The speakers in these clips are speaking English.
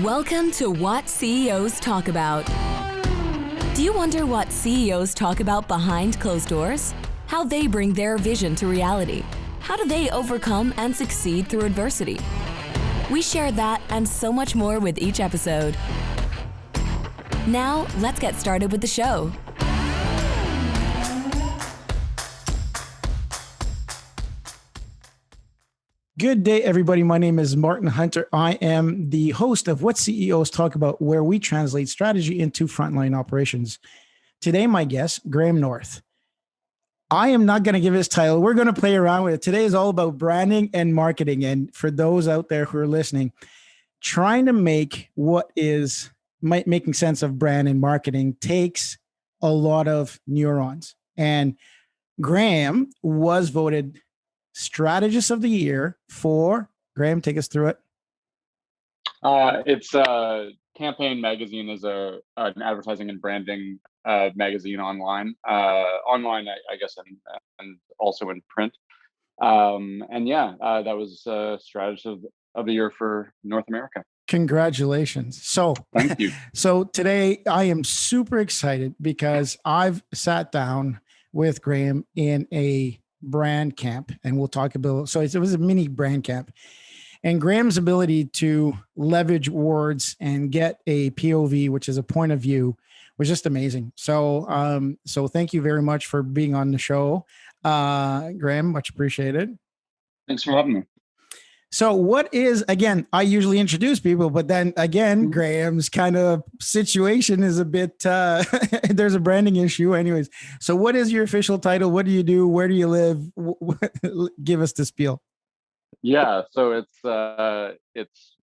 Welcome to What CEOs Talk About. Do you wonder what CEOs talk about behind closed doors? How they bring their vision to reality? How do they overcome and succeed through adversity? We share that and so much more with each episode. Now, let's get started with the show. Good day, everybody. My name is Martin Hunter. I am the host of What CEOs Talk About, where we translate strategy into frontline operations. Today, my guest, Graham North. I am not going to give his title. We're going to play around with it. Today is all about branding and marketing. And for those out there who are listening, trying to make making sense of brand and marketing takes a lot of neurons. And Graham was voted Strategist of the Year for, Graham, take us through it. It's Campaign Magazine is an advertising and branding magazine online. I guess, and also in print. That was Strategist of the Year for North America. Congratulations. So thank you. So today I am super excited because I've sat down with Graham in a brand camp, and we'll talk about, so it was a mini brand camp, and Graham's ability to leverage words and get a POV, which is a point of view, was just amazing. So thank you very much for being on the show. Graham, much appreciated. Thanks for having me. So what is, again, I usually introduce people, but then again, Graham's kind of situation is a bit, there's a branding issue anyways. So what is your official title? What do you do? Where do you live? Give us the spiel. Yeah, so it's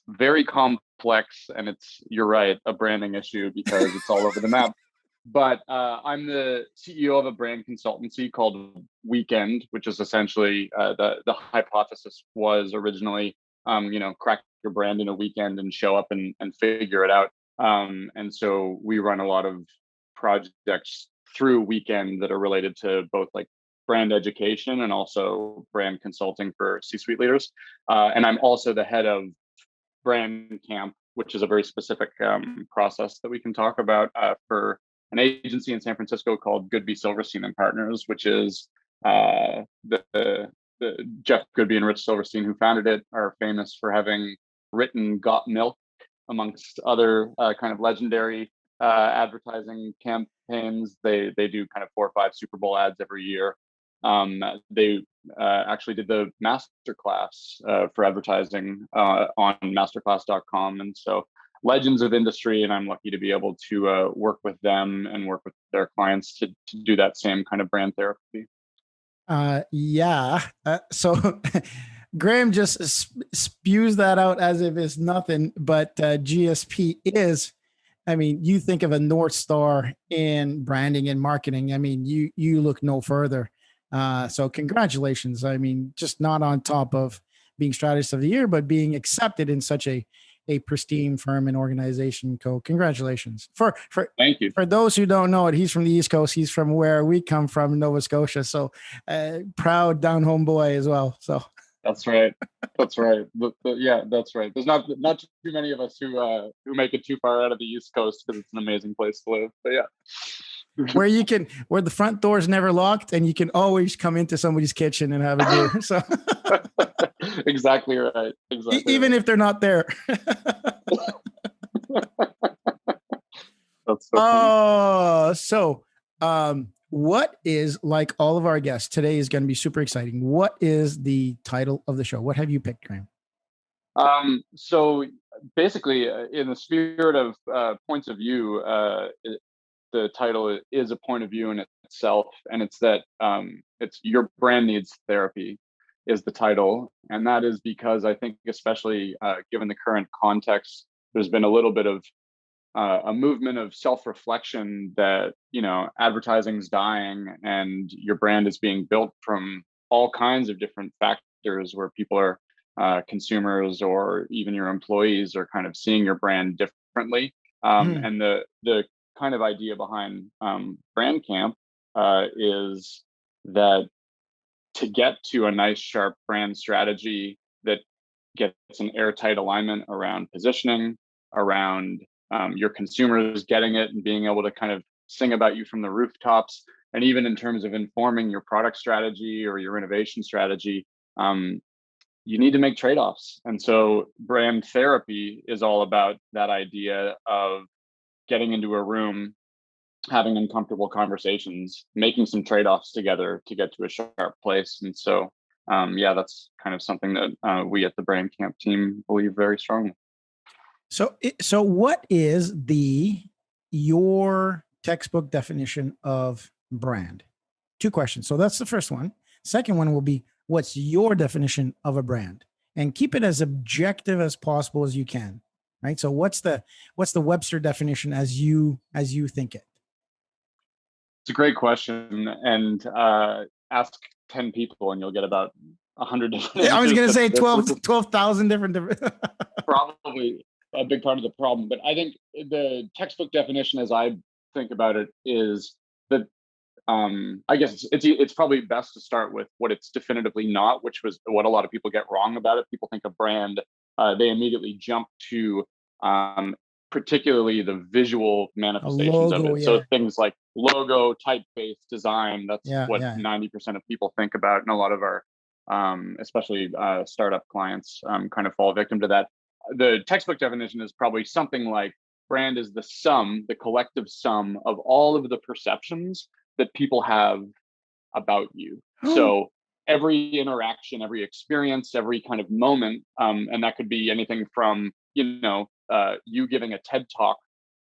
very complex, and you're right, a branding issue because it's all over the map. But I'm the CEO of a brand consultancy called Weekend, which is essentially the hypothesis was originally, crack your brand in a weekend and show up and figure it out. And so we run a lot of projects through Weekend that are related to both like brand education and also brand consulting for C-suite leaders. And I'm also the head of Brand Camp, which is a very specific process that we can talk about for an agency in San Francisco called Goodby Silverstein Partners, which is the Jeff Goodby and Rich Silverstein, who founded it, are famous for having written Got Milk, amongst other kind of legendary advertising campaigns. They do kind of 4 or 5 Super Bowl ads every year. They actually did the masterclass for advertising on masterclass.com. And so legends of industry, and I'm lucky to be able to work with them and work with their clients to do that same kind of brand therapy. So Graham just spews that out as if it's nothing, but GSP is, I mean, you think of a North Star in branding and marketing. I mean, you look no further. So congratulations. I mean, just not on top of being Strategist of the Year, but being accepted in such a pristine firm and organization. Congratulations. Thank you. For those who don't know it, he's from the East Coast. He's from where we come from, Nova Scotia. So proud down home boy as well. So that's right. That's right. Yeah, that's right. There's not too many of us who make it too far out of the East Coast because it's an amazing place to live. But yeah. where the front door is never locked and you can always come into somebody's kitchen and have a beer. So exactly right. Exactly. Even if they're not there. That's so funny. What is, like all of our guests, today is going to be super exciting. What is the title of the show? What have you picked, Graham? So basically, in the spirit of points of view, the title is a point of view in itself, and it's that it's your brand needs therapy is the title. And that is because I think, especially given the current context, there's been a little bit of a movement of self-reflection that, advertising's dying and your brand is being built from all kinds of different factors where people are consumers or even your employees are kind of seeing your brand differently. And the kind of idea behind Brand Camp is that to get to a nice, sharp brand strategy that gets an airtight alignment around positioning, around your consumers getting it and being able to kind of sing about you from the rooftops, and even in terms of informing your product strategy or your innovation strategy, you need to make trade-offs. And so brand therapy is all about that idea of getting into a room, having uncomfortable conversations, making some trade-offs together to get to a sharp place. And so, yeah, that's kind of something that we at the Brand Camp team believe very strongly. So what is your textbook definition of brand? Two questions. So that's the first one. Second one will be, what's your definition of a brand? And keep it as objective as possible as you can. Right. So what's the Webster definition as you think it? It's a great question, and ask 10 people and you'll get about 100 different. I was going to say 12,000 different. Probably a big part of the problem, but I think the textbook definition, as I think about it, is that I guess it's probably best to start with what it's definitively not, which was what a lot of people get wrong about it. People think of brand, they immediately jump to particularly the visual manifestations of it. So things like logo, typeface, design, that's what 90% of people think about. And a lot of our, especially startup clients kind of fall victim to that. The textbook definition is probably something like brand is the collective sum of all of the perceptions that people have about you. So every interaction, every experience, every kind of moment, and that could be anything from, you giving a TED talk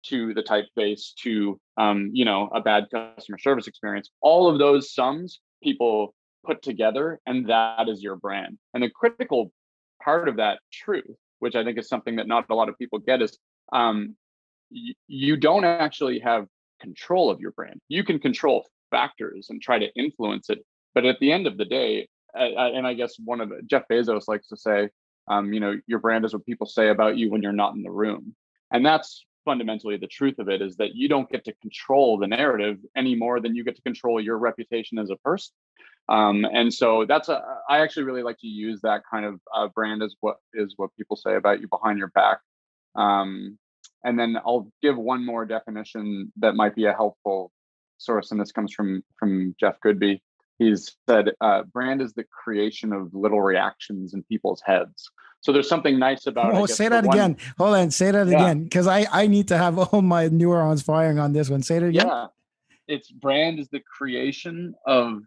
to the typeface to, a bad customer service experience. All of those sums people put together, and that is your brand. And the critical part of that truth, which I think is something that not a lot of people get, is you don't actually have control of your brand. You can control factors and try to influence it, but at the end of the day, and I guess Jeff Bezos likes to say, your brand is what people say about you when you're not in the room. And that's fundamentally the truth of it, is that you don't get to control the narrative any more than you get to control your reputation as a person. And so I actually really like to use that kind of brand as what people say about you behind your back. And then I'll give one more definition that might be a helpful source, and this comes from Jeff Goodby. He's said, brand is the creation of little reactions in people's heads. So there's something nice about say that again. Hold on, say that again, because I need to have all my neurons firing on this one. Say it again. Yeah, it's brand is the creation of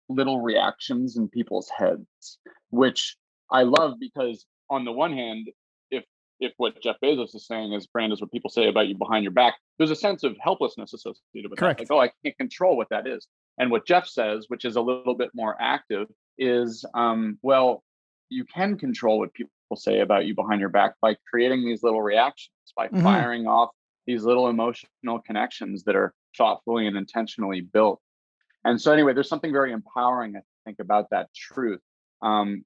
little reactions in people's heads, which I love, because on the one hand, if what Jeff Bezos is saying is brand is what people say about you behind your back, there's a sense of helplessness associated with Correct. that. Like, I can't control what that is. And what Jeff says, which is a little bit more active, is, well, you can control what people say about you behind your back by creating these little reactions, by firing off these little emotional connections that are thoughtfully and intentionally built. And so anyway, there's something very empowering, I think, about that truth,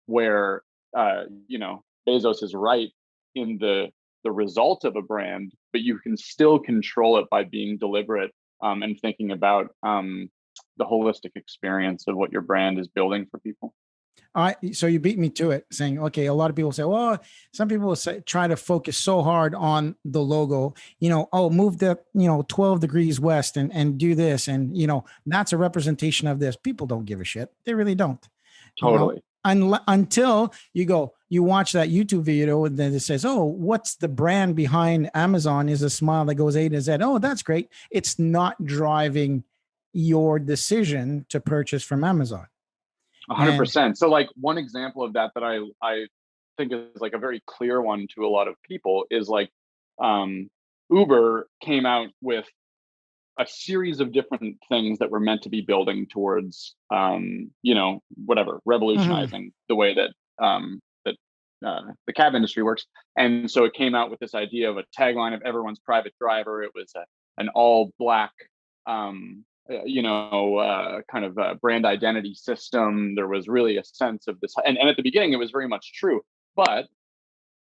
where, Bezos is right in the result of a brand, but you can still control it by being deliberate and thinking about the holistic experience of what your brand is building for people. So you beat me to it, saying, okay, a lot of people say, well, some people will say, try to focus so hard on the logo, move the, 12 degrees west and do this. And, that's a representation of this. People don't give a shit. They really don't. Totally. Until you watch that YouTube video and then it says, oh, what's the brand behind Amazon is a smile that goes A to Z. Oh, that's great. It's not driving your decision to purchase from Amazon. 100%. So like one example of that I think is like a very clear one to a lot of people is like Uber came out with a series of different things that were meant to be building towards, revolutionizing the way that the cab industry works. And so it came out with this idea of a tagline of everyone's private driver. It was an all black, kind of a brand identity system. There was really a sense of this. And at the beginning, it was very much true. But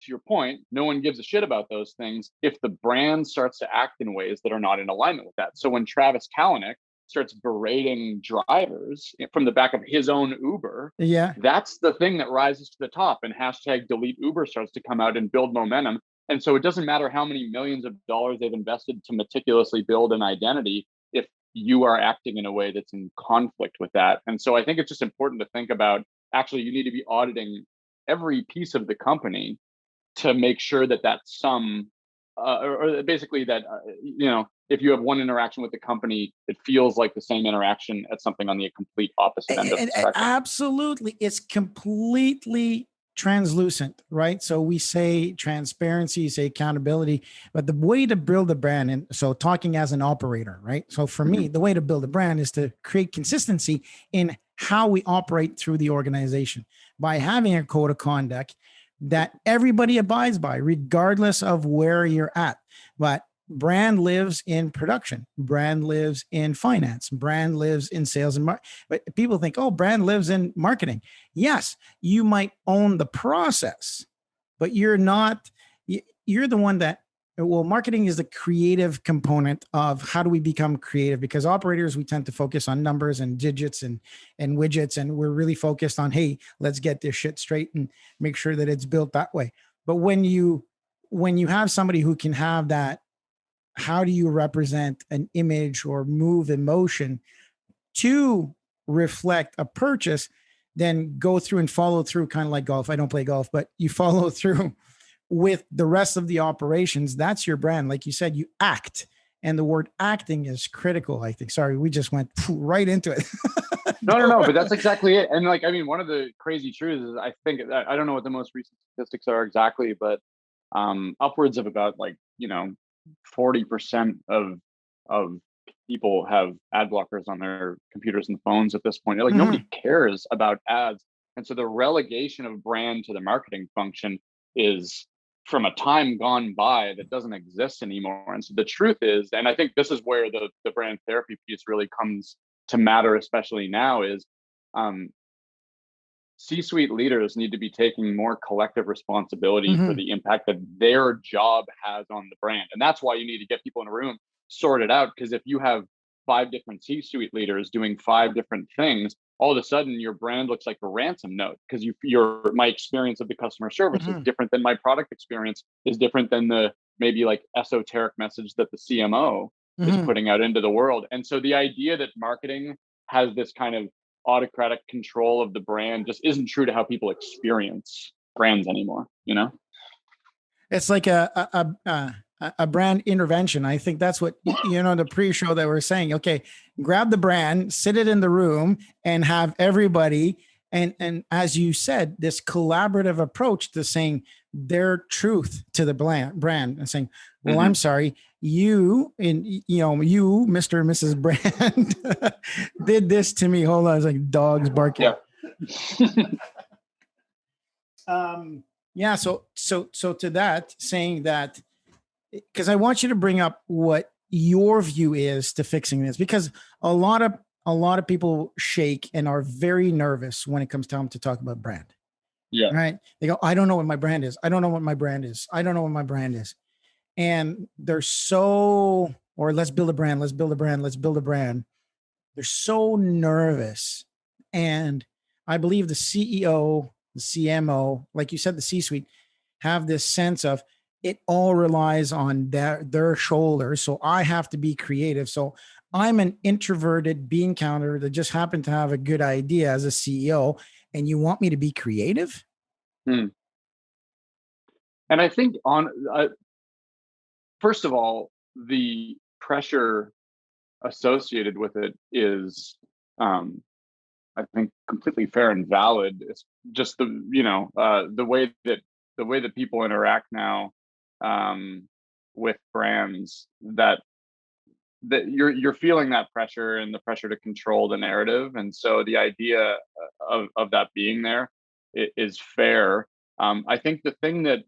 to your point, no one gives a shit about those things if the brand starts to act in ways that are not in alignment with that. So when Travis Kalanick starts berating drivers from the back of his own Uber, Yeah. that's the thing that rises to the top, and hashtag delete Uber starts to come out and build momentum. And so it doesn't matter how many millions of dollars they've invested to meticulously build an identity if you are acting in a way that's in conflict with that. And so I think it's just important to think about, actually, you need to be auditing every piece of the company to make sure that that sum, or basically that, if you have one interaction with the company, it feels like the same interaction at something on the complete opposite end of the spectrum. Absolutely. It's completely translucent, right? So we say transparency, say accountability, but the way to build a brand, and so talking as an operator, right? So for me, the way to build a brand is to create consistency in how we operate through the organization by having a code of conduct that everybody abides by, regardless of where you're at. But brand lives in production, brand lives in finance, brand lives in sales and marketing. But people think, oh, brand lives in marketing. Yes, you might own the process, but you're not, you're the one that, well, marketing is the creative component of how do we become creative, because operators, we tend to focus on numbers and digits and widgets. And we're really focused on, hey, let's get this shit straight and make sure that it's built that way. But when you have somebody who can have that, how do you represent an image or move emotion to reflect a purchase, then go through and follow through, kind of like golf. I don't play golf, but you follow through with the rest of the operations. That's your brand. Like you said, you act, and the word acting is critical, I think. Sorry, we just went right into it. No, but that's exactly it. And one of the crazy truths is, I think, I don't know what the most recent statistics are exactly, but upwards of about 40% of people have ad blockers on their computers and phones at this point. Nobody cares about ads. And so the relegation of brand to the marketing function is from a time gone by that doesn't exist anymore. And so the truth is, and I think this is where the brand therapy piece really comes to matter, especially now, is C-suite leaders need to be taking more collective responsibility for the impact that their job has on the brand. And that's why you need to get people in a room, sort it out. Because if you have 5 different C-suite leaders doing 5 different things, all of a sudden your brand looks like a ransom note, because my experience of the customer service is different than my product experience, is different than the maybe esoteric message that the CMO is putting out into the world. And so the idea that marketing has this kind of autocratic control of the brand just isn't true to how people experience brands anymore. It's like a brand intervention. I think that's what, the pre-show that we're saying, okay, grab the brand, sit it in the room, and have everybody. And as you said, this collaborative approach to saying their truth to the brand and saying, well, I'm sorry, you, Mr. and Mrs. Brand did this to me. Hold on. It's like dogs barking. Yeah. So to that, saying that, because I want you to bring up what your view is to fixing this, because a lot of people shake and are very nervous when it comes time to talk about brand. Yeah. Right. They go, I don't know what my brand is. I don't know what my brand is. I don't know what my brand is. And they're so, or let's build a brand. Let's build a brand. Let's build a brand. They're so nervous. And I believe the CEO, the CMO, like you said, the C-suite, have this sense of it all relies on their shoulders. So I have to be creative. So I'm an introverted bean counter that just happened to have a good idea as a CEO, and you want me to be creative? And I think first of all, the pressure associated with it is, I think, completely fair and valid. It's just the way that people interact now with brands, that you're feeling that pressure, and the pressure to control the narrative. And so the idea of that being there is fair. I think the thing that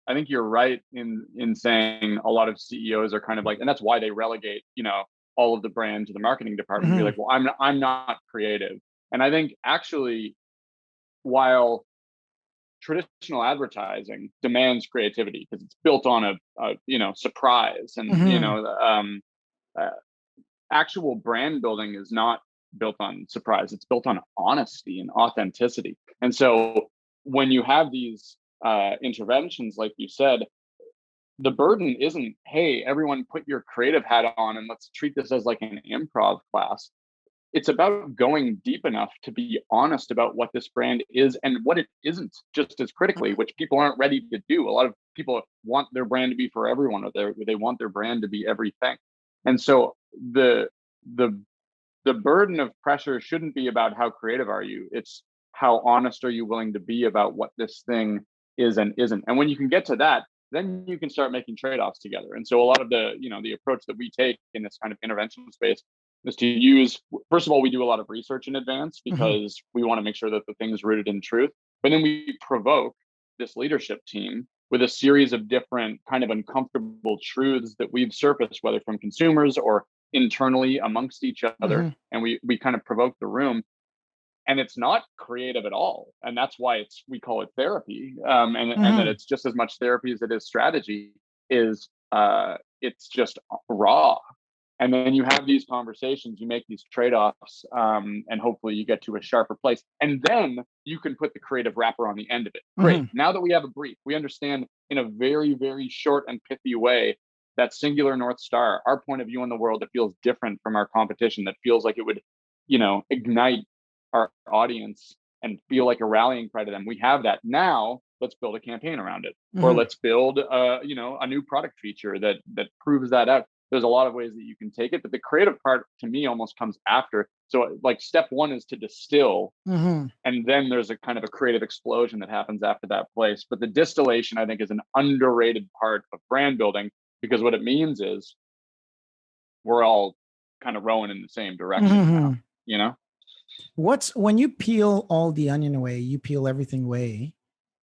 I think you're right in saying a lot of CEOs are kind of and that's why they relegate, all of the brand to the marketing department. And be like, well, I'm not creative. And I think actually, while traditional advertising demands creativity because it's built on a surprise, and actual brand building is not built on surprise. It's built on honesty and authenticity. And so when you have these interventions, like you said, the burden isn't, hey, everyone put your creative hat on and let's treat this as like an improv class. It's about going deep enough to be honest about what this brand is and what it isn't, just as critically, which people aren't ready to do. A lot of people want their brand to be for everyone, or they want their brand to be everything. And so the burden of pressure shouldn't be about how creative are you. It's how honest are you willing to be about what this thing is and isn't. And when you can get to that, then you can start making trade-offs together. And so a lot of the approach that we take in this kind of intervention space is to use, first of all, we do a lot of research in advance because we want to make sure that the thing is rooted in truth. But then we provoke this leadership team with a series of different kind of uncomfortable truths that we've surfaced, whether from consumers or internally amongst each other. And we kind of provoke the room. And it's not creative at all. And that's why we call it therapy. And that it's just as much therapy as it is strategy, is it's just raw. And then you have these conversations, you make these trade-offs, and hopefully you get to a sharper place. And then you can put the creative wrapper on the end of it. Great. Now that we have a brief, we understand in a very, very short and pithy way that singular North Star, our point of view on the world that feels different from our competition, that feels like it would, ignite our audience and feel like a rallying cry to them. We have that. Now let's build a campaign around it, or let's build a new product feature that proves that out. There's a lot of ways that you can take it, but the creative part to me almost comes after. So like step one is to distill, and then there's a kind of a creative explosion that happens after that place. But the distillation, I think, is an underrated part of brand building, because what it means is we're all kind of rowing in the same direction now, when you peel all the onion away, you peel everything away,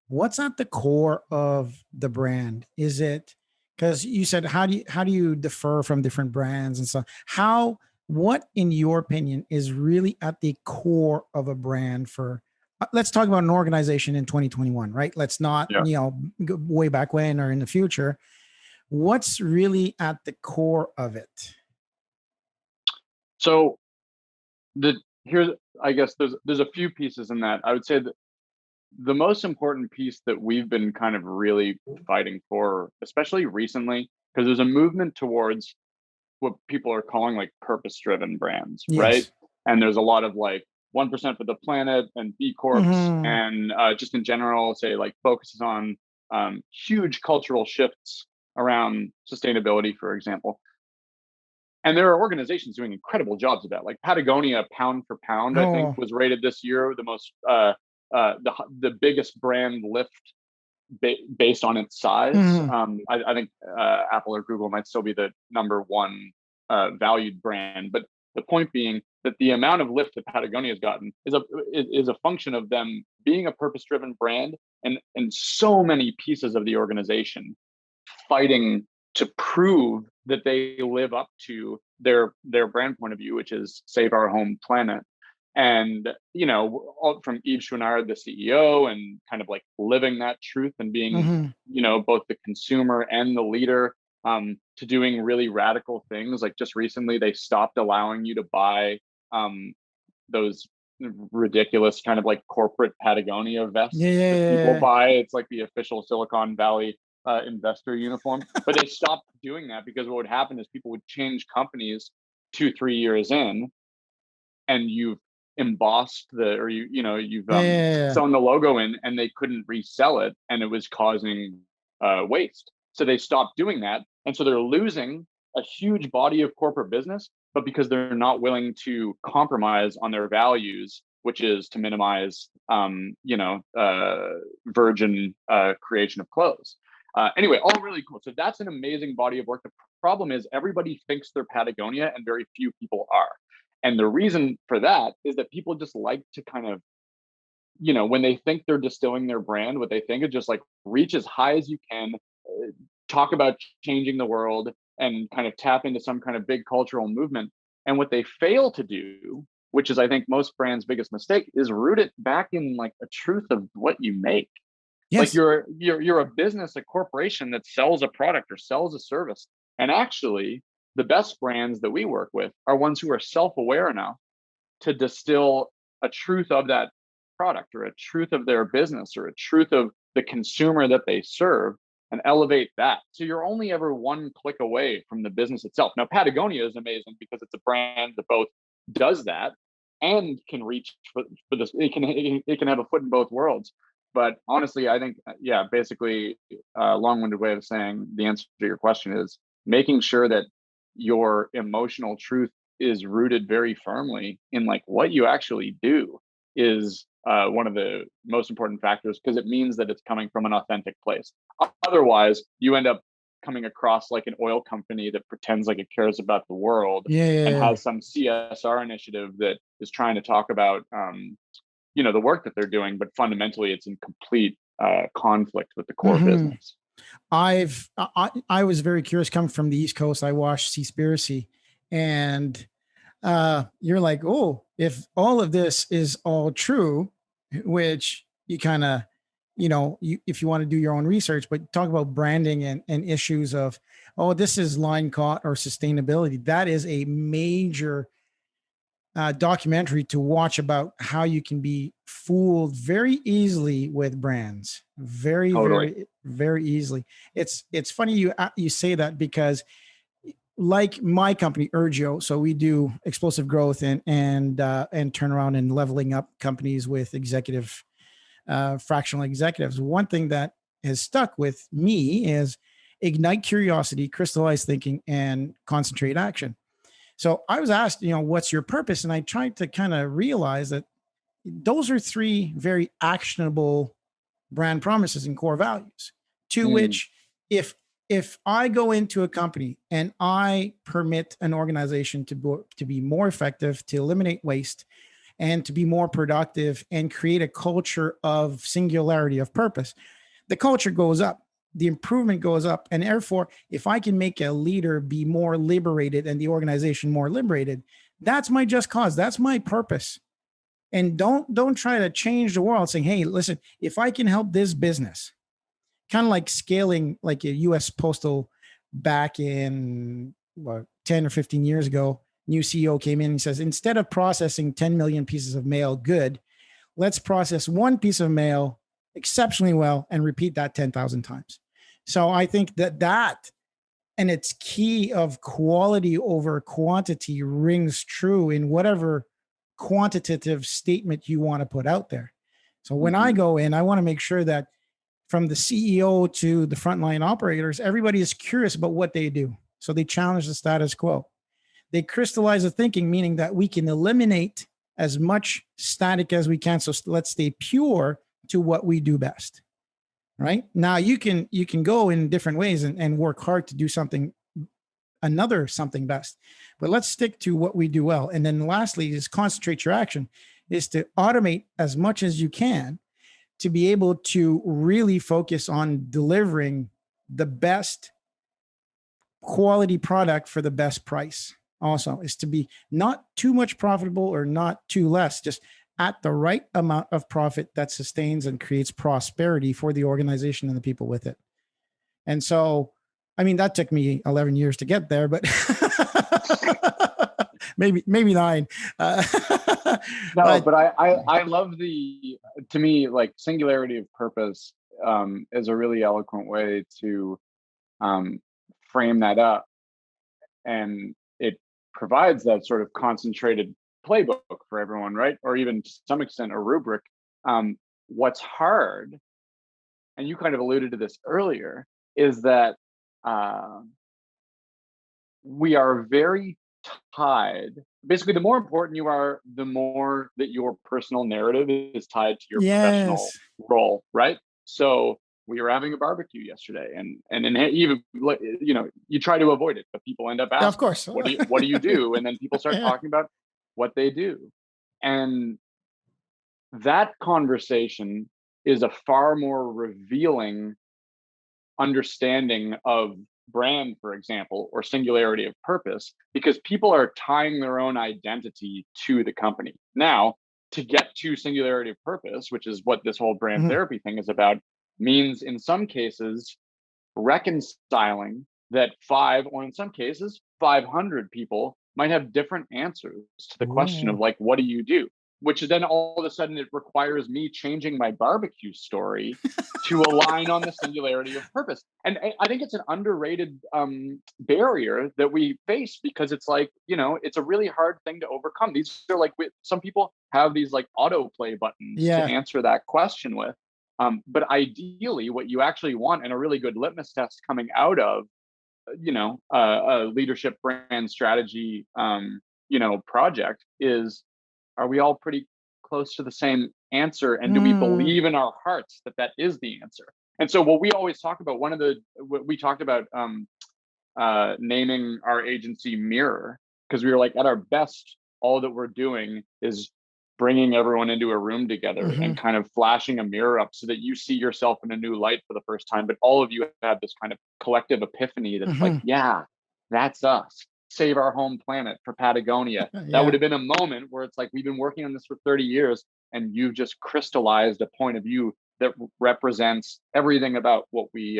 what's at the core of the brand? Is it, because you said, how do you differ from different brands and so what in your opinion is really at the core of a brand for, let's talk about an organization in 2021, right? Let's not, go way back when or in the future. What's really at the core of it? So I guess there's a few pieces in that. I would say that the most important piece that we've been kind of really fighting for, especially recently, because there's a movement towards what people are calling like purpose-driven brands, right? And there's a lot of like 1% for the planet and B Corps and just in general, say like focuses on huge cultural shifts around sustainability, for example. And there are organizations doing incredible jobs of that. Like Patagonia, pound for pound, I think was rated this year the most the biggest brand lift based on its size. I think Apple or Google might still be the number one valued brand, but the point being that the amount of lift that Patagonia has gotten is a function of them being a purpose-driven brand, and so many pieces of the organization fighting to prove that they live up to their brand point of view, which is save our home planet. And, all from Yves Chouinard, the CEO, and kind of like living that truth and being, both the consumer and the leader, to doing really radical things. Like just recently, they stopped allowing you to buy those ridiculous kind of like corporate Patagonia vests that people buy. It's like the official Silicon Valley investor uniform. But they stopped doing that because what would happen is people would change companies 2-3 years in, and you've embossed you've sewn the logo in, and they couldn't resell it, and it was causing waste. So they stopped doing that, and so they're losing a huge body of corporate business, but because they're not willing to compromise on their values, which is to minimize virgin creation of clothes. Anyway, all really cool. So that's an amazing body of work. The problem is everybody thinks they're Patagonia and very few people are. And the reason for that is that people just like to kind of, when they think they're distilling their brand, what they think is just like reach as high as you can, talk about changing the world, and kind of tap into some kind of big cultural movement. And what they fail to do, which is I think most brands' biggest mistake, is root it back in like a truth of what you make. Like you're a business, a corporation that sells a product or sells a service. And actually, the best brands that we work with are ones who are self-aware enough to distill a truth of that product or a truth of their business or a truth of the consumer that they serve and elevate that. So you're only ever one click away from the business itself. Now, Patagonia is amazing because it's a brand that both does that and can reach for this. It can have a foot in both worlds. But honestly, I think, yeah, basically, a long-winded way of saying the answer to your question is making sure that your emotional truth is rooted very firmly in like what you actually do is one of the most important factors, because it means that it's coming from an authentic place. Otherwise, you end up coming across like an oil company that pretends like it cares about the world and has some CSR initiative that is trying to talk about the work that they're doing, but fundamentally it's in complete conflict with the core business. I was very curious coming from the East Coast. I watched Seaspiracy, and you're like, oh, if all of this is all true, which you kind of, if you want to do your own research, but talk about branding and issues of, oh, this is line caught or sustainability. That is a major documentary to watch about how you can be fooled very easily with brands. Very, very easily. It's funny you say that, because like my company Urgio, so we do explosive growth and turnaround and leveling up companies with executive fractional executives. One thing that has stuck with me is ignite curiosity, crystallize thinking, and concentrate action. So I was asked, what's your purpose? And I tried to kind of realize that those are three very actionable brand promises and core values, to which if I go into a company and I permit an organization to be more effective, to eliminate waste, and to be more productive and create a culture of singularity of purpose, the culture goes up, the improvement goes up. And therefore, if I can make a leader be more liberated and the organization more liberated, that's my just cause. That's my purpose. And don't try to change the world saying, hey, listen, if I can help this business, kind of like scaling like a US Postal back in 10 or 15 years ago, new CEO came in and says, instead of processing 10 million pieces of mail good, let's process one piece of mail exceptionally well and repeat that 10,000 times. So I think that and its key of quality over quantity rings true in whatever quantitative statement you want to put out there. So when I go in, I want to make sure that from the CEO to the frontline operators, everybody is curious about what they do. So they challenge the status quo. They crystallize the thinking, meaning that we can eliminate as much static as we can. So let's stay pure to what we do best. Right now, you can go in different ways and work hard to do something best, but let's stick to what we do well. And then lastly is concentrate your action, is to automate as much as you can to be able to really focus on delivering the best quality product for the best price. Also is to be not too much profitable or not too less, just at the right amount of profit that sustains and creates prosperity for the organization and the people with it. And so, I mean, that took me 11 years to get there, but maybe 9. But I love to me, like singularity of purpose is a really eloquent way to frame that up. And it provides that sort of concentrated playbook for everyone, right? Or even to some extent a rubric. What's hard, and you kind of alluded to this earlier, is that we are very tied. Basically, the more important you are, the more that your personal narrative is tied to your professional role, right? So we were having a barbecue yesterday, and even you try to avoid it, but people end up asking, of course, what do you do? And then people start talking about what they do, and that conversation is a far more revealing understanding of brand, for example, or singularity of purpose, because people are tying their own identity to the company. Now, to get to singularity of purpose, which is what this whole brand therapy thing is about, means in some cases reconciling that 5, or in some cases 500 people might have different answers to the question of Ooh. like, what do you do? Which then all of a sudden it requires me changing my barbecue story to align on the singularity of purpose. And I think it's an underrated barrier that we face, because it's like, it's a really hard thing to overcome. These are like, some people have these like autoplay buttons to Yeah. answer that question with. But ideally, what you actually want, and a really good litmus test coming out of, a leadership brand strategy, project is, are we all pretty close to the same answer? And do we Mm. believe in our hearts that that is the answer? And so what we always talk about, what we talked about, naming our agency Mirror, because we were like, at our best, all that we're doing is bringing everyone into a room together Hmm. and kind of flashing a mirror up so that you see yourself in a new light for the first time. But all of you have this kind of collective epiphany that's like, Hmm. yeah, that's us. Save our home planet for Patagonia. That would Yeah. have been a moment where it's like, we've been working on this for 30 years and you've just crystallized a point of view that represents everything about what we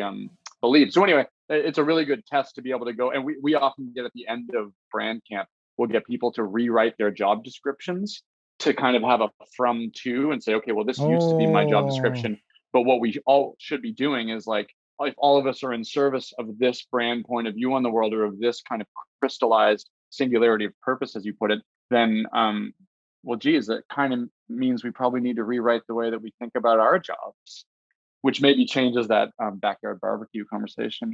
believe. So anyway, it's a really good test to be able to go. And we often get at the end of brand camp, we'll get people to rewrite their job descriptions to kind of have a from to and say, okay, well, this used to be my job Oh. description, but what we all should be doing is like, if all of us are in service of this brand point of view on the world, or of this kind of crystallized singularity of purpose, as you put it, then, well, geez, that kind of means we probably need to rewrite the way that we think about our jobs, which maybe changes that backyard barbecue conversation,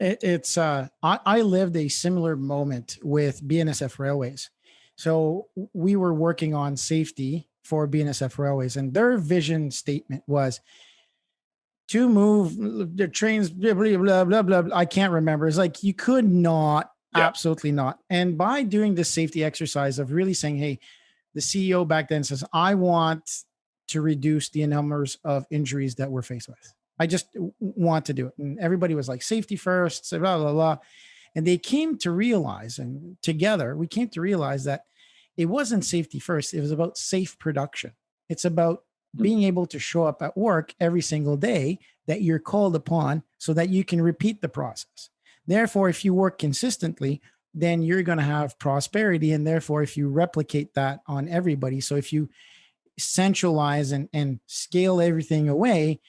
It's I lived a similar moment with BNSF Railways. So we were working on safety for BNSF Railways, and their vision statement was to move the trains, blah, blah, blah, blah, blah. I can't remember. It's like, you could not, Yeah. absolutely not. And by doing this safety exercise of really saying, hey, the CEO back then says, I want to reduce the numbers of injuries that we're faced with. I just want to do it. And everybody was like, safety first, blah, blah, blah. And they came to realize, and together we came to realize that it wasn't safety first. It was about safe production. It's about being able to show up at work every single day that you're called upon so that you can repeat the process. Therefore, if you work consistently, then you're going to have prosperity. And therefore, if you replicate that on everybody, so if you centralize and scale everything away,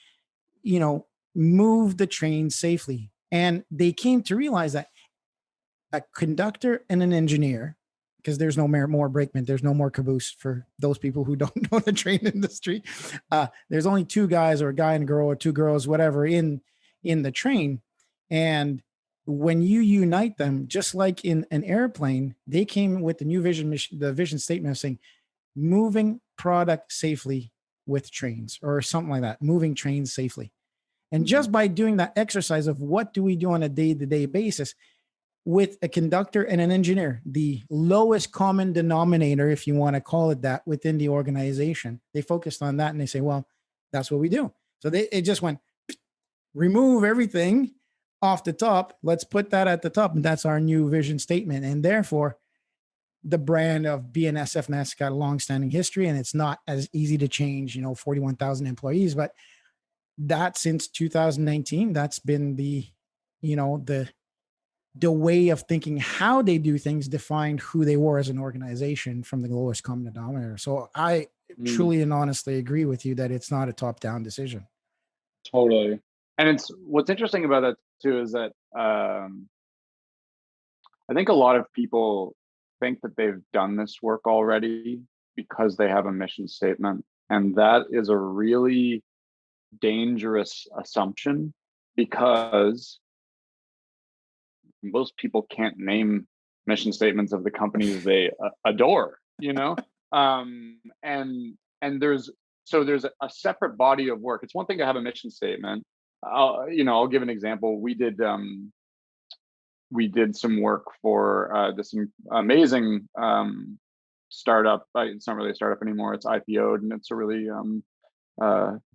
you know, move the train safely. And they came to realize that a conductor and an engineer, because there's no more brakeman, there's no more caboose for those people who don't know the train industry. There's only two guys, or a guy and a girl, or two girls, whatever, in the train. And when you unite them, just like in an airplane, they came with the new vision mission, the vision statement of saying, moving product safely with trains, or something like that, moving trains safely. And just by doing that exercise of what do we do on a day-to-day basis with a conductor and an engineer, the lowest common denominator, if you want to call it that, within the organization, they focused on that and they say, well, that's what we do. So it just went, remove everything off the top. Let's put that at the top. And that's our new vision statement. And therefore, the brand of BNSF has got a long-standing history, and it's not as easy to change, 41,000 employees, but that since 2019, that's been the way of thinking how they do things defined who they were as an organization from the lowest common denominator. So I Mm, truly and honestly agree with you that it's not a top-down decision. totally. And it's what's interesting about that too is that I think a lot of people think that they've done this work already because they have a mission statement. And that is a really dangerous assumption, because most people can't name mission statements of the companies they adore, and there's a separate body of work. It's one thing to have a mission statement. I'll give an example. We did some work for this amazing startup. It's not really a startup anymore. It's IPO'd, and it's a really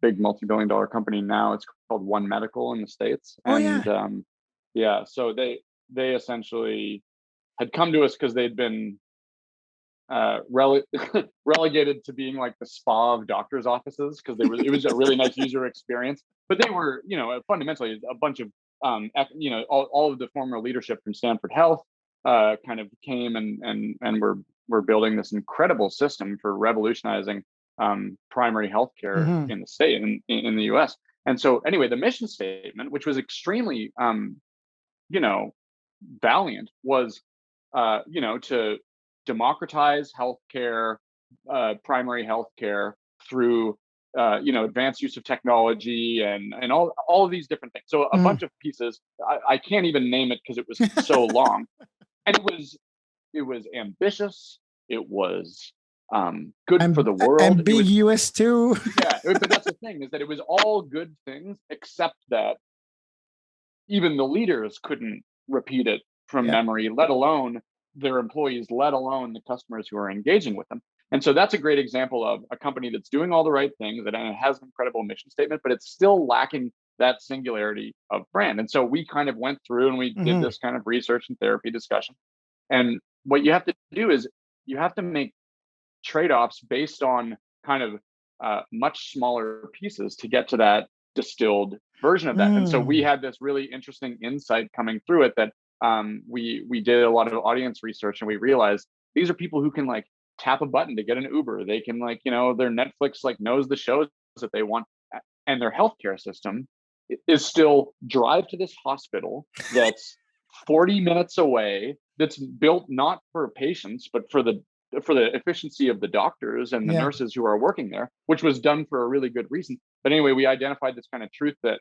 big multi-billion-dollar company now. It's called One Medical in the States, Oh and yeah. yeah, so they essentially had come to us because they'd been relegated to being like the spa of doctors' offices, because it was a really nice user experience. But they were, fundamentally a bunch of all of the former leadership from Stanford Health, kind of came and we're building this incredible system for revolutionizing primary healthcare Mm-hmm. in the state in the U.S. And so anyway, the mission statement, which was extremely valiant, was to democratize healthcare, primary healthcare through advanced use of technology and all of these different things. So a bunch of pieces. I can't even name it because it was so long, and it was ambitious. It was good for the world. Ambiguous too. Yeah, but that's the thing, is that it was all good things, except that even the leaders couldn't repeat it from memory, let alone their employees, let alone the customers who are engaging with them. And so that's a great example of a company that's doing all the right things, that has an incredible mission statement, but it's still lacking that singularity of brand. And so we kind of went through and we did this kind of research and therapy discussion. And what you have to do is you have to make trade-offs based on kind of much smaller pieces to get to that distilled version of that. And so we had this really interesting insight coming through it, that we did a lot of audience research, and we realized these are people who can like tap a button to get an Uber. They can their Netflix knows the shows that they want, and their healthcare system is still drive to this hospital that's 40 minutes away, that's built not for patients, but for the efficiency of the doctors and the nurses who are working there, which was done for a really good reason. But anyway, we identified this kind of truth that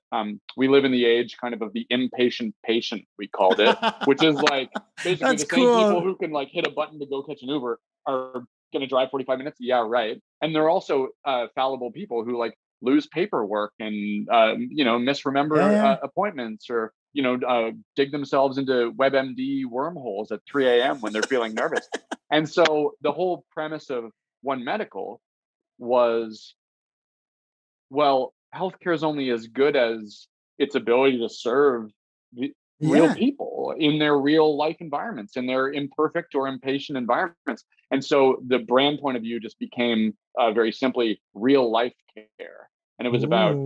we live in the age kind of the impatient patient, we called it, which is basically That's the same cool. people who can hit a button to go catch an Uber are going to drive 45 minutes. Yeah, right. And they're also fallible people who lose paperwork and misremember appointments, or dig themselves into WebMD wormholes at 3 a.m. when they're feeling nervous. And so the whole premise of One Medical was, well, healthcare is only as good as its ability to serve real people in their real life environments, in their imperfect or impatient environments. And so the brand point of view just became very simply real life care. And it was about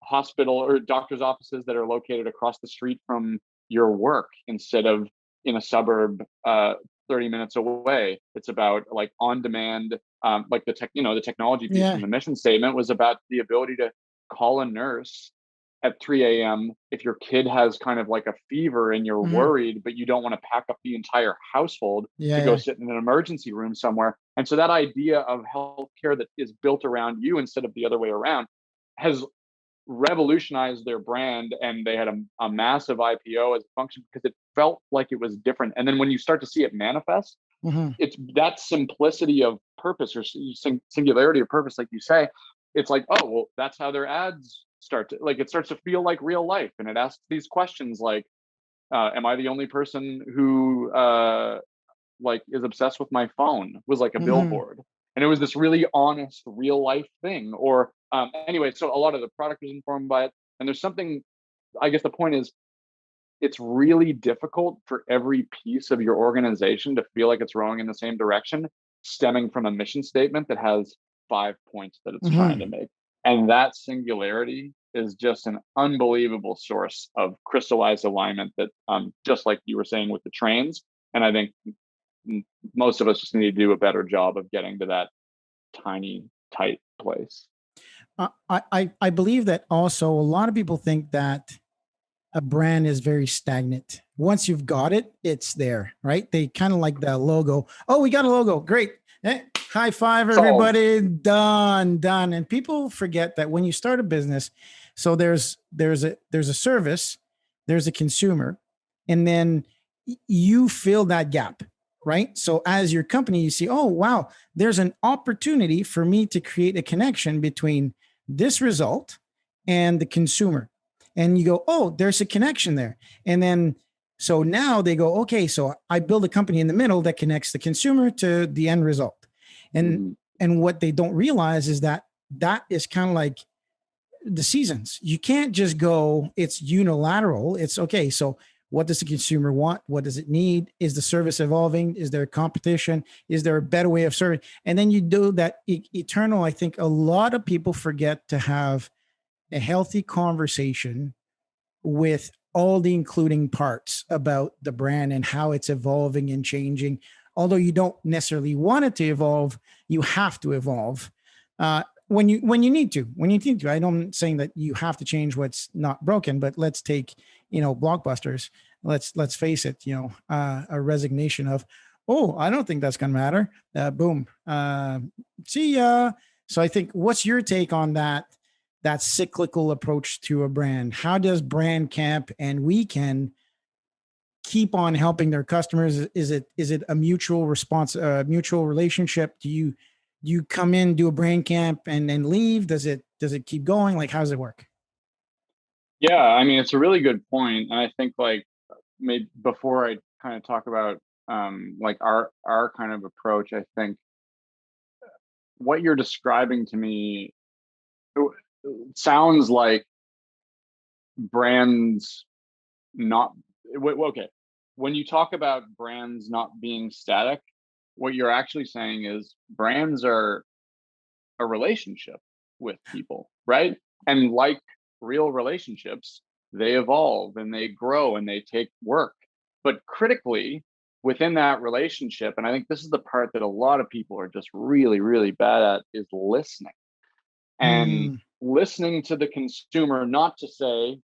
hospital or doctor's offices that are located across the street from your work instead of in a suburb 30 minutes away. It's about on demand, the technology piece from the mission statement was about the ability to call a nurse at 3 a.m. if your kid has kind of a fever and you're worried, but you don't want to pack up the entire household to go sit in an emergency room somewhere. And so that idea of healthcare that is built around you instead of the other way around has revolutionized their brand. And they had a massive IPO as a function because it felt like it was different. And then when you start to see it manifest, it's that simplicity of purpose, or singularity of purpose, like you say. It's oh, well, that's how their ads start to it starts to feel like real life. And it asks these questions am I the only person who is obsessed with my phone? Was a billboard. And it was this really honest, real life thing. Or anyway, so a lot of the product was informed by it. And there's something, I guess the point is, it's really difficult for every piece of your organization to feel like it's rowing in the same direction, stemming from a mission statement that has 5 points that it's trying to make. And that singularity is just an unbelievable source of crystallized alignment that, just like you were saying with the trains, and I think most of us just need to do a better job of getting to that tiny, tight place. I believe that also a lot of people think that a brand is very stagnant. Once you've got it, it's there, right? They kind of like the logo. Oh, we got a logo. Great. High five, everybody. Done. And people forget that when you start a business, so there's a service, there's a consumer, and then you fill that gap, right? So as your company, you see, oh, wow, there's an opportunity for me to create a connection between this result and the consumer. And you go, oh, there's a connection there. And then, so now they go, okay, so I build a company in the middle that connects the consumer to the end result. And what they don't realize is that is kind of like the seasons. You can't just go, it's unilateral. It's okay. So what does the consumer want? What does it need? Is the service evolving? Is there competition? Is there a better way of serving? And then you do that eternal. I think a lot of people forget to have a healthy conversation with all the including parts about the brand and how it's evolving and changing. Although you don't necessarily want it to evolve, you have to evolve when you need to. I don't saying that you have to change what's not broken, but let's take, Blockbusters. Let's face it, a resignation of, oh, I don't think that's going to matter. Boom. See ya. So I think, what's your take on that cyclical approach to a brand? How does Brand Camp and Weekend keep on helping their customers? Is it a mutual response, a mutual relationship? Do you come in, do a Brand Camp and then leave? Does it keep going? Like, how does it work? Yeah, I mean, it's a really good point. And I think like maybe before I kind of talk about like our kind of approach, I think what you're describing to me sounds like brands not okay. When you talk about brands not being static, what you're actually saying is brands are a relationship with people, right? And like real relationships, they evolve and they grow and they take work. But critically, within that relationship, and I think this is the part that a lot of people are just really, really bad at, is listening. And listening to the consumer, not to say,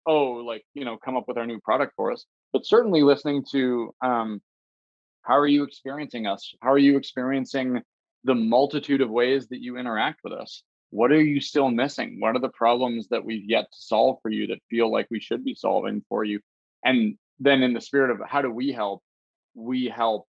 oh, like, come up with our new product for us, but certainly listening to how are you experiencing us? How are you experiencing the multitude of ways that you interact with us? What are you still missing? What are the problems that we've yet to solve for you that feel like we should be solving for you? And then in the spirit of how do we help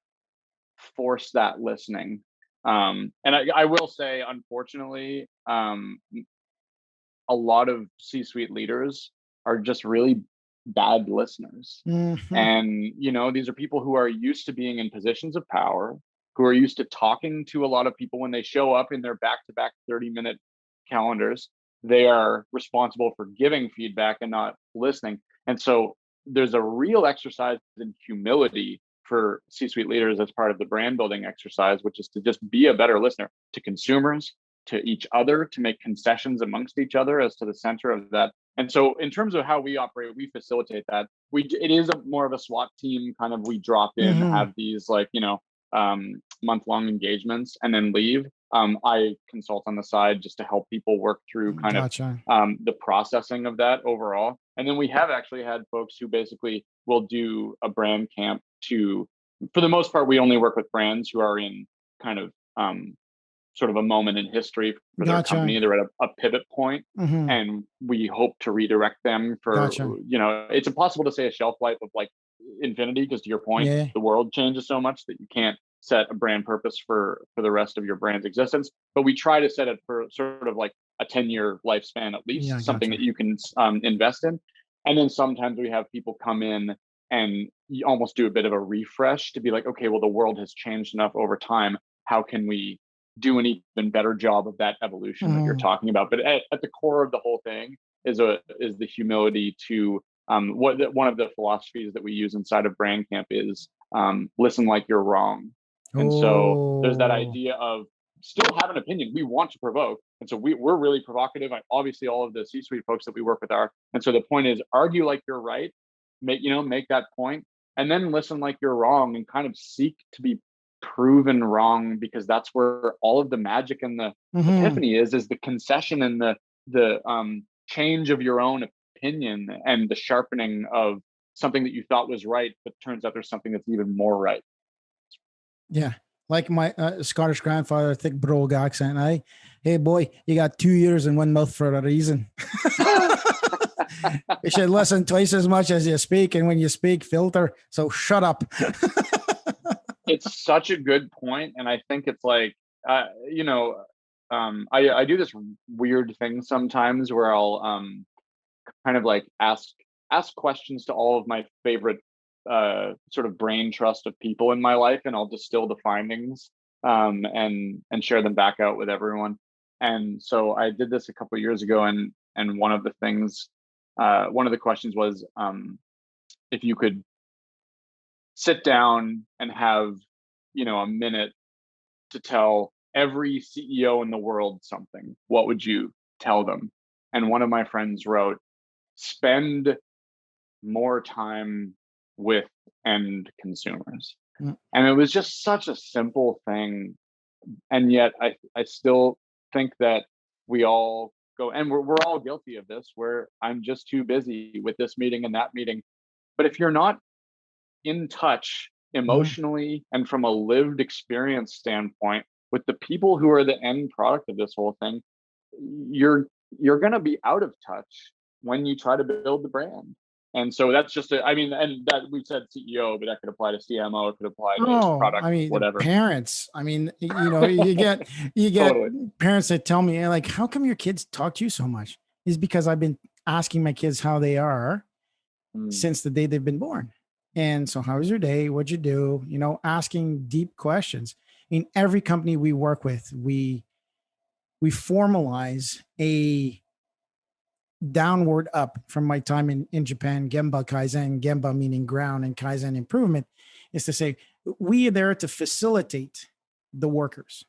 force that listening. And I will say, unfortunately, a lot of C-suite leaders are just really bad listeners. Mm-hmm. And, these are people who are used to being in positions of power, who are used to talking to a lot of people when they show up in their back-to-back 30-minute calendars. They are responsible for giving feedback and not listening. And so there's a real exercise in humility for C-suite leaders as part of the brand building exercise, which is to just be a better listener to consumers, to each other, to make concessions amongst each other as to the center of that. And so in terms of how we operate, we facilitate that. It is more of a SWAT team kind of, we drop in, have these like, month-long engagements and then leave. I consult on the side just to help people work through kind of the processing of that overall. And then we have actually had folks who basically will do a brand camp for the most part, we only work with brands who are in kind of sort of a moment in history for their company. They're at a pivot point, and we hope to redirect them for, it's impossible to say a shelf life of like infinity, because to your point, the world changes so much that you can't set a brand purpose for the rest of your brand's existence. But we try to set it for sort of like a 10-year lifespan, at least, something that you can invest in. And then sometimes we have people come in and you almost do a bit of a refresh to be like, okay, well, the world has changed enough over time. How can we do an even better job of that evolution that you're talking about? But at the core of the whole thing is the humility to one of the philosophies that we use inside of Brand Camp is listen like you're wrong. And so there's that idea of still have an opinion. We want to provoke. And so we're really provocative. Obviously, all of the C-suite folks that we work with are. And so the point is, argue like you're right, make that point, and then listen like you're wrong and kind of seek to be proven wrong, because that's where all of the magic and the epiphany is the concession and the change of your own opinion and the sharpening of something that you thought was right, but turns out there's something that's even more right. Yeah. Like my Scottish grandfather, thick brogue accent. Hey boy, you got 2 ears and one mouth for a reason. You should listen twice as much as you speak, and when you speak, filter. So shut up. It's such a good point, and I think it's like, I do this weird thing sometimes where I'll kind of like ask questions to all of my favorite sort of brain trust of people in my life, and I'll distill the findings and share them back out with everyone. And so I did this a couple of years ago, and one of the things, one of the questions was, if you could sit down and have, a minute to tell every CEO in the world something, what would you tell them? And one of my friends wrote, spend more time with end consumers. Mm. And it was just such a simple thing. And yet I still think that we all go, and we're all guilty of this, where I'm just too busy with this meeting and that meeting. But if you're not in touch emotionally and from a lived experience standpoint with the people who are the end product of this whole thing, you're going to be out of touch when you try to build the brand. And so that's just I mean, and that we said CEO, but that could apply to CMO, it could apply to Oh, product, I mean, the whatever. parents. I mean, you get Totally. parents that tell me like, how come your kids talk to you so much? Is because I've been asking my kids how they are since the day they've been born. And so, how was your day? What'd you do? Asking deep questions. In every company we work with, we formalize a downward up. From my time in Japan, Gemba Kaizen, Gemba meaning ground and Kaizen improvement, is to say we are there to facilitate the workers.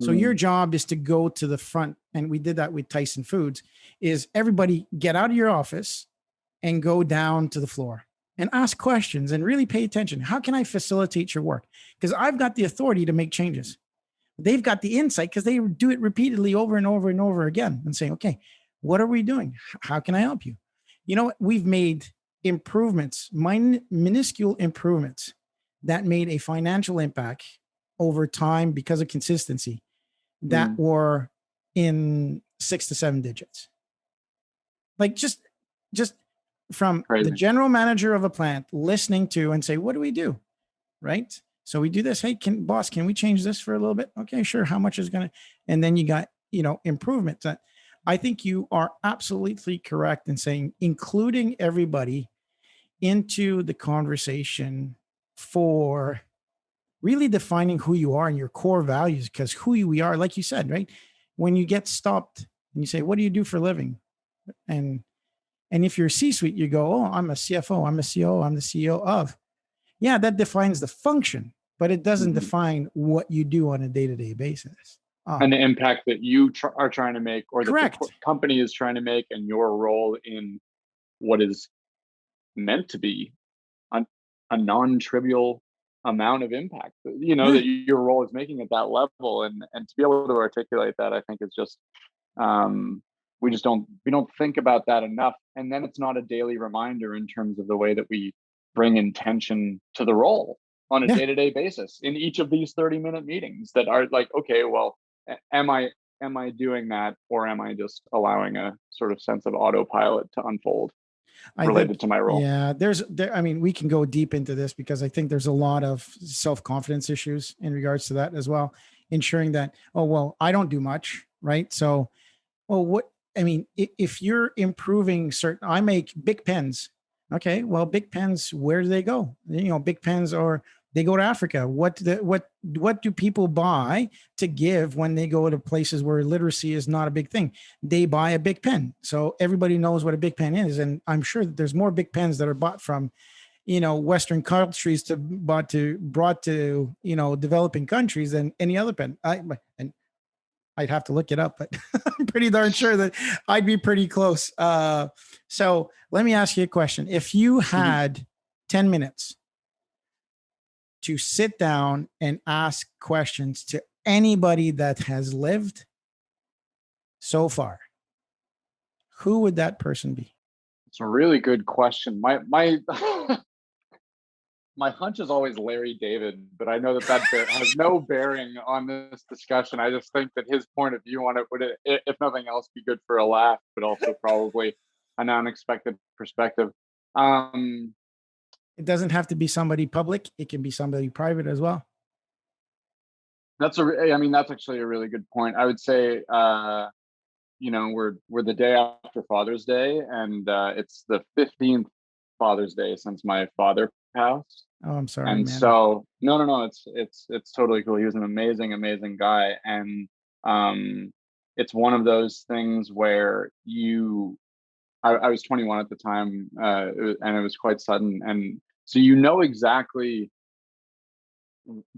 So your job is to go to the front. And we did that with Tyson Foods, is everybody get out of your office and go down to the floor and ask questions and really pay attention. How can I facilitate your work? Because I've got the authority to make changes. They've got the insight because they do it repeatedly over and over and over again and say, okay, what are we doing? How can I help you? We've made improvements, minuscule improvements that made a financial impact over time because of consistency that were in 6 to 7 digits. Like just from Crazy. the general manager of a plant listening to and say, what do we do? Right? So we do this. Hey, boss, can we change this for a little bit? Okay, sure. How much is going to, and then you got, improvements. I think you are absolutely correct in saying, including everybody into the conversation for really defining who you are and your core values, because who we are, like you said, right? When you get stopped and you say, what do you do for a living? And if you're C-suite, you go, oh, I'm a CFO, I'm a CEO, I'm the CEO of. Yeah, that defines the function, but it doesn't define what you do on a day-to-day basis. And the impact that you are trying to make, or that correct. the company is trying to make, and your role in what is meant to be a non-trivial amount of impact, that your role is making at that level. And to be able to articulate that, I think is just, we don't think about that enough. And then it's not a daily reminder in terms of the way that we bring intention to the role on a day-to-day basis in each of these 30-minute meetings that are like, okay, well, am I doing that, or am I just allowing a sort of sense of autopilot to unfold related to my role? Yeah, I mean, we can go deep into this because I think there's a lot of self-confidence issues in regards to that as well. Ensuring that, oh, well, I don't do much, right? So, well, if you're improving I make big pens. Okay, well, big pens, where do they go? Big pens they go to Africa. What do people buy to give when they go to places where literacy is not a big thing? They buy a big pen. So everybody knows what a big pen is. And I'm sure that there's more big pens that are bought from, Western countries brought to, developing countries than any other pen. And I'd have to look it up, but I'm pretty darn sure that I'd be pretty close. So let me ask you a question. If you had 10 minutes to sit down and ask questions to anybody that has lived so far, who would that person be? It's a really good question. My my hunch is always Larry David, but I know that has no bearing on this discussion. I just think that his point of view on it would, if nothing else, be good for a laugh, but also probably an unexpected perspective. It doesn't have to be somebody public. It can be somebody private as well. That's actually a really good point. I would say, we're the day after Father's Day, and it's the 15th Father's Day since my father passed. Oh, I'm sorry, and man. So no, it's totally cool. He was an amazing guy, and it's one of those things where I was 21 at the time, and it was quite sudden, and so exactly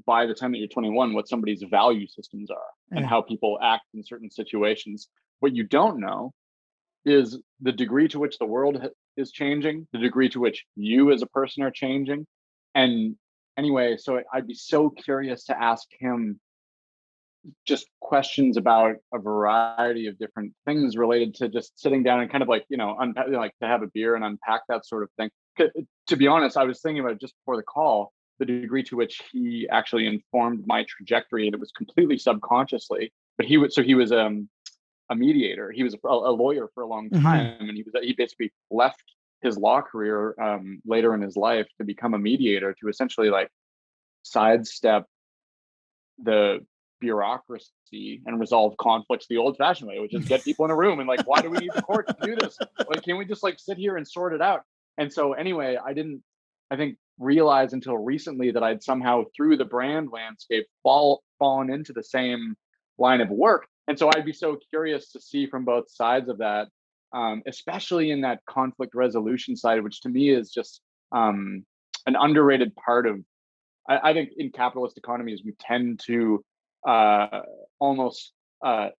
by the time that you're 21 what somebody's value systems are and how people act in certain situations. What you don't know is the degree to which the world is changing, the degree to which you as a person are changing. And anyway, so I'd be so curious to ask him just questions about a variety of different things related to just sitting down and kind of like, unpack, like to have a beer and unpack that sort of thing. To be honest, I was thinking about it just before the call, the degree to which he actually informed my trajectory, and it was completely subconsciously. But he was a mediator. He was a lawyer for a long time, and he basically left his law career later in his life to become a mediator, to essentially like sidestep the bureaucracy and resolve conflicts the old-fashioned way, which is get people in a room and like, why do we need the court to do this? Like, can't we just like sit here and sort it out? And so anyway, I didn't, I think, realize until recently that I'd somehow through the brand landscape fallen into the same line of work. And so I'd be so curious to see from both sides of that, especially in that conflict resolution side, which to me is just an underrated part of, I think in capitalist economies, we tend to almost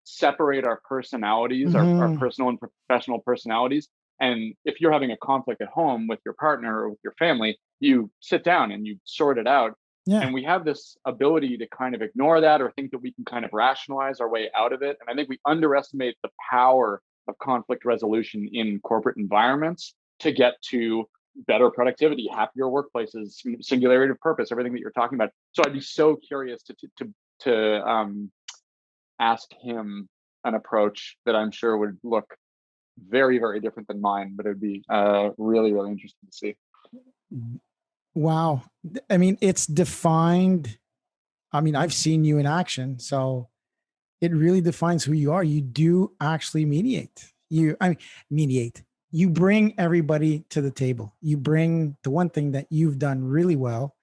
separate our personalities, our personal and professional personalities. And if you're having a conflict at home with your partner or with your family, you sit down and you sort it out. Yeah. And we have this ability to kind of ignore that or think that we can kind of rationalize our way out of it. And I think we underestimate the power of conflict resolution in corporate environments to get to better productivity, happier workplaces, singularity of purpose, everything that you're talking about. So I'd be so curious to ask him an approach that I'm sure would look very, very different than mine, but it'd be really, really interesting to see. Wow. I mean, it's defined. I mean, I've seen you in action, so it really defines who you are. You do actually mediate. Mediate. You bring everybody to the table. You bring the one thing that you've done really well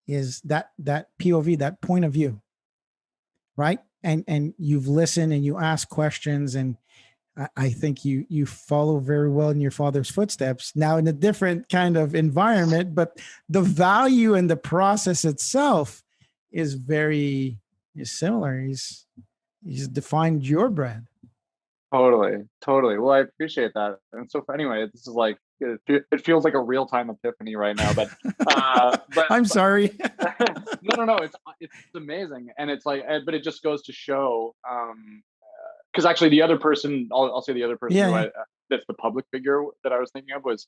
is that POV, that point of view, right? And you've listened and you ask questions, and I think you follow very well in your father's footsteps now in a different kind of environment, but the value and the process itself is similar. He's defined your brand. Totally. Well, I appreciate that. And so anyway, this is like, it feels like a real-time epiphany right now, but I'm sorry. No, it's amazing. And it's like, but it just goes to show, because actually the other person, I'll say the other person that's the public figure that I was thinking of was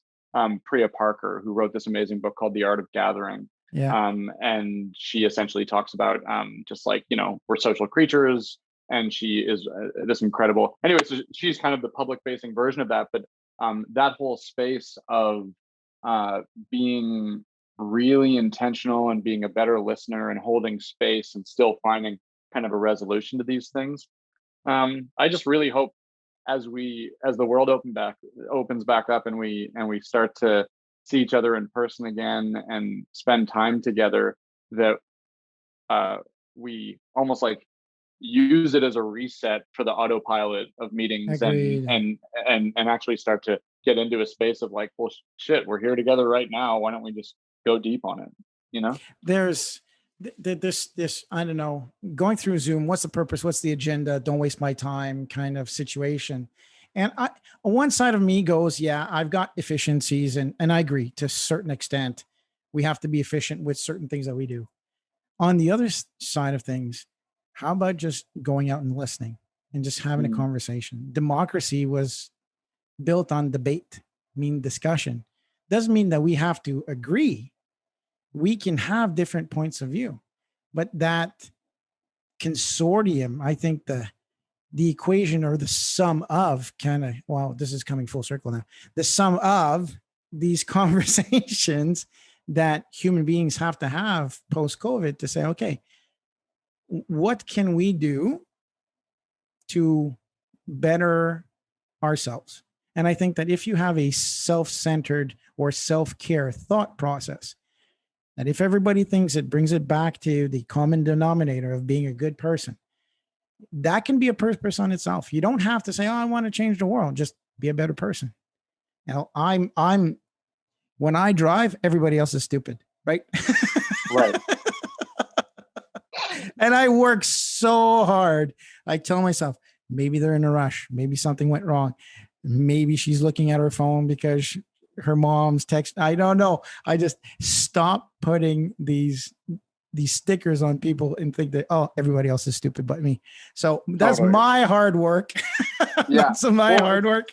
Priya Parker, who wrote this amazing book called The Art of Gathering. Yeah. And she essentially talks about just like, we're social creatures, and she is this incredible. Anyway, so she's kind of the public facing version of that, but that whole space of being really intentional and being a better listener and holding space and still finding kind of a resolution to these things. I just really hope as the world opens back up and we start to see each other in person again and spend time together, that we almost like use it as a reset for the autopilot of meetings. Agreed. and actually start to get into a space of like, well, shit, we're here together right now. Why don't we just go deep on it? There's this, I don't know, going through Zoom, what's the purpose? What's the agenda? Don't waste my time kind of situation. And on one side of me goes, yeah, I've got efficiencies and I agree to a certain extent. We have to be efficient with certain things that we do. On the other side of things, how about just going out and listening and just having a conversation? Democracy was built on debate, discussion. Doesn't mean that we have to agree. We can have different points of view, but that consortium, I think the equation or the sum of this is coming full circle now. The sum of these conversations that human beings have to have post-COVID to say, okay, what can we do to better ourselves? And I think that if you have a self-centered or self-care thought process, that if everybody thinks it brings it back to the common denominator of being a good person, that can be a purpose on itself. You don't have to say, oh, I want to change the world. Just be a better person. I'm when I drive, everybody else is stupid, right? Right. And I work so hard. I tell myself, maybe they're in a rush. Maybe something went wrong. Maybe she's looking at her phone because her mom's text. I don't know. I just stop putting these stickers on people and think that, oh, everybody else is stupid but me. So that's Totally. my hard work. Yeah. That's my hard work.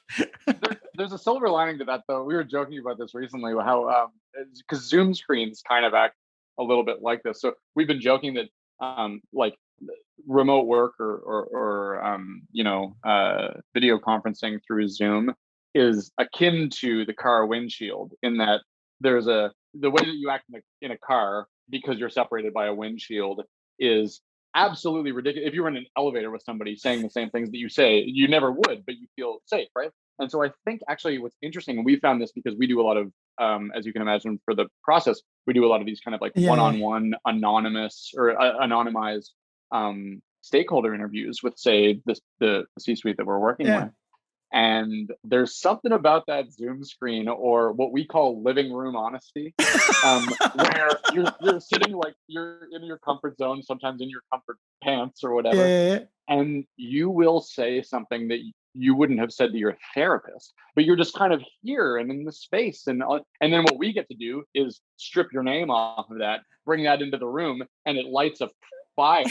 There's a silver lining to that, though. We were joking about this recently, how because Zoom screens kind of act a little bit like this. So we've been joking that like remote work or video conferencing through Zoom is akin to the car windshield, in that there's the way that you act in a car, because you're separated by a windshield, is absolutely ridiculous. If you were in an elevator with somebody saying the same things that you say, you never would, but you feel safe, right? And so I think actually what's interesting, and we found this because we do a lot of, as you can imagine, for the process, we do a lot of these kind of like one-on-one anonymous or anonymized stakeholder interviews with, say, the C-suite that we're working with. And there's something about that Zoom screen, or what we call living room honesty, where you're sitting like you're in your comfort zone, sometimes in your comfort pants or whatever, and you will say something that you wouldn't have said to your therapist, but you're just kind of here and in the space, and then what we get to do is strip your name off of that, bring that into the room, and it lights a fire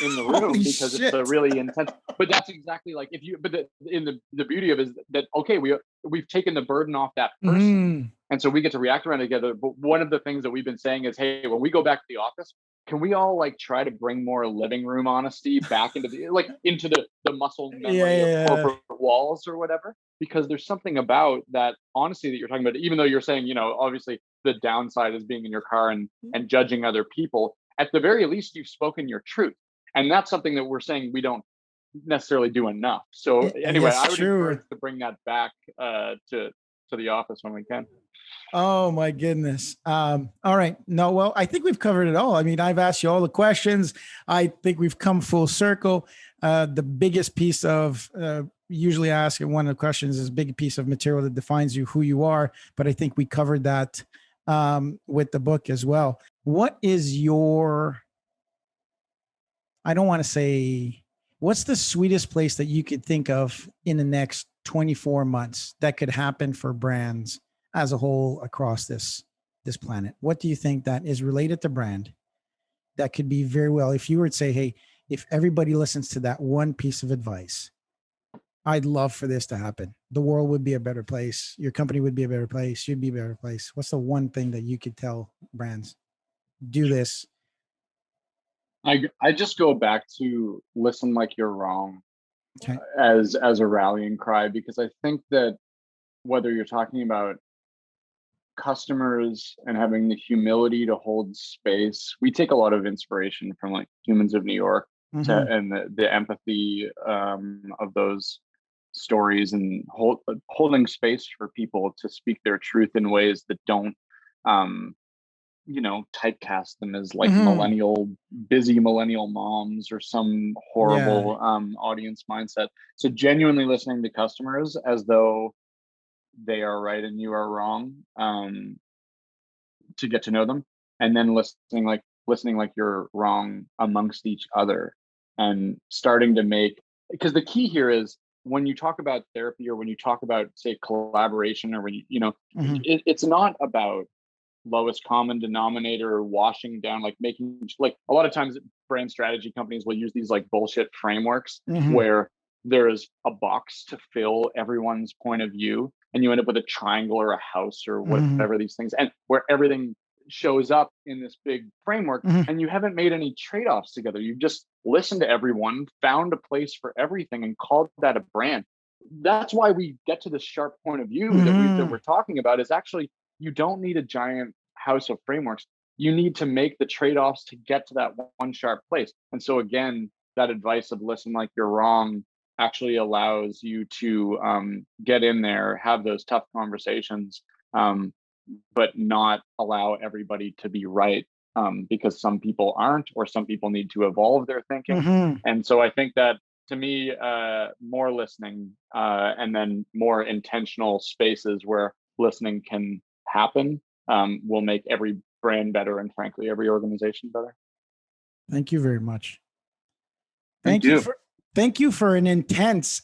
in the room because it's a really intense. But that's exactly like the beauty of it is that, okay, we've taken the burden off that person, and so we get to react around together. But one of the things that we've been saying is, hey, when we go back to the office, can we all like try to bring more living room honesty back into the muscle memory of corporate walls or whatever? Because there's something about that honesty that you're talking about, even though you're saying, obviously the downside is being in your car and judging other people. At the very least, you've spoken your truth. And that's something that we're saying we don't necessarily do enough. So anyway, I would encourage to bring that back to the office when we can. Oh my goodness. All right. No, well, I think we've covered it all. I mean, I've asked you all the questions. I think we've come full circle. The biggest piece of, usually I ask one of the questions is a big piece of material that defines you, who you are. But I think we covered that with the book as well. What is I don't want to say, what's the sweetest place that you could think of in the next 24 months that could happen for brands as a whole across this planet? What do you think that is related to brand that could be very well, if you were to say, hey, if everybody listens to that one piece of advice, I'd love for this to happen. The world would be a better place. Your company would be a better place. You'd be a better place. What's the one thing that you could tell brands? Do this. I just go back to listen like you're wrong, Okay. as a rallying cry, because I think that whether you're talking about customers and having the humility to hold space, we take a lot of inspiration from like Humans of New York and the empathy of those stories, and holding space for people to speak their truth in ways that don't typecast them as like busy millennial moms or some horrible audience mindset. So genuinely listening to customers as though they are right and you are wrong, to get to know them, and then listening like you're wrong amongst each other, and starting to make, because the key here is when you talk about therapy, or when you talk about, say, collaboration, or when it's not about lowest common denominator or washing down, like making, like a lot of times brand strategy companies will use these like bullshit frameworks where there's a box to fill everyone's point of view, and you end up with a triangle or a house or whatever these things, and where everything shows up in this big framework, and you haven't made any trade-offs together. You've just listened to everyone, found a place for everything, and called that a brand. That's why we get to this sharp point of view that we're talking about, is actually, you don't need a giant house of frameworks. You need to make the trade-offs to get to that one sharp place. And so again, that advice of listen like you're wrong actually allows you to get in there, have those tough conversations, but not allow everybody to be right, because some people aren't, or some people need to evolve their thinking. And so I think that, to me, more listening, and then more intentional spaces where listening can happen, will make every brand better, and frankly, every organization better. Thank you very much. Thank you. Thank you for an intense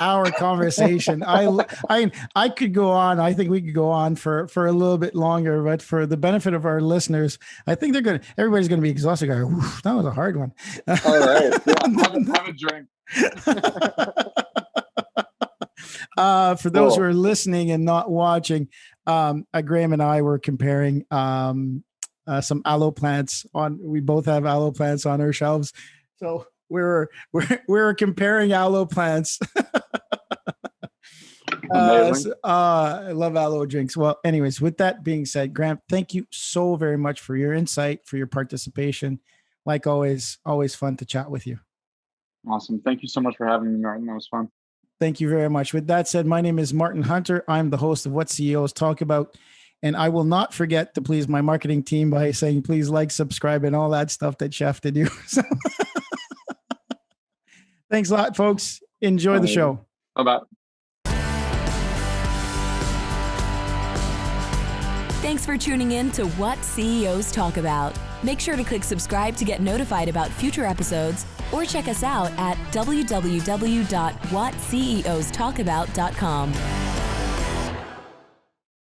hour conversation. I could go on. I think we could go on for a little bit longer, but for the benefit of our listeners, I think everybody's going to be exhausted. Going, that was a hard one. All right. Yeah, have a drink. For those who are listening and not watching, Graham and I were comparing some aloe plants we both have aloe plants on our shelves. So we're comparing aloe plants. I love aloe drinks. Well, anyways, with that being said, Graham, thank you so very much for your insight, for your participation. Like always fun to chat with you. Awesome. Thank you so much for having me, Martin. That was fun. Thank you very much. With that said, my name is Martin Hunter. I'm the host of What CEOs Talk About. And I will not forget to please my marketing team by saying, please like, subscribe, and all that stuff that Chef did do. So thanks a lot, folks. Enjoy the show. Bye-bye. Thanks for tuning in to What CEOs Talk About. Make sure to click subscribe to get notified about future episodes, or check us out at www.whatceostalkabout.com.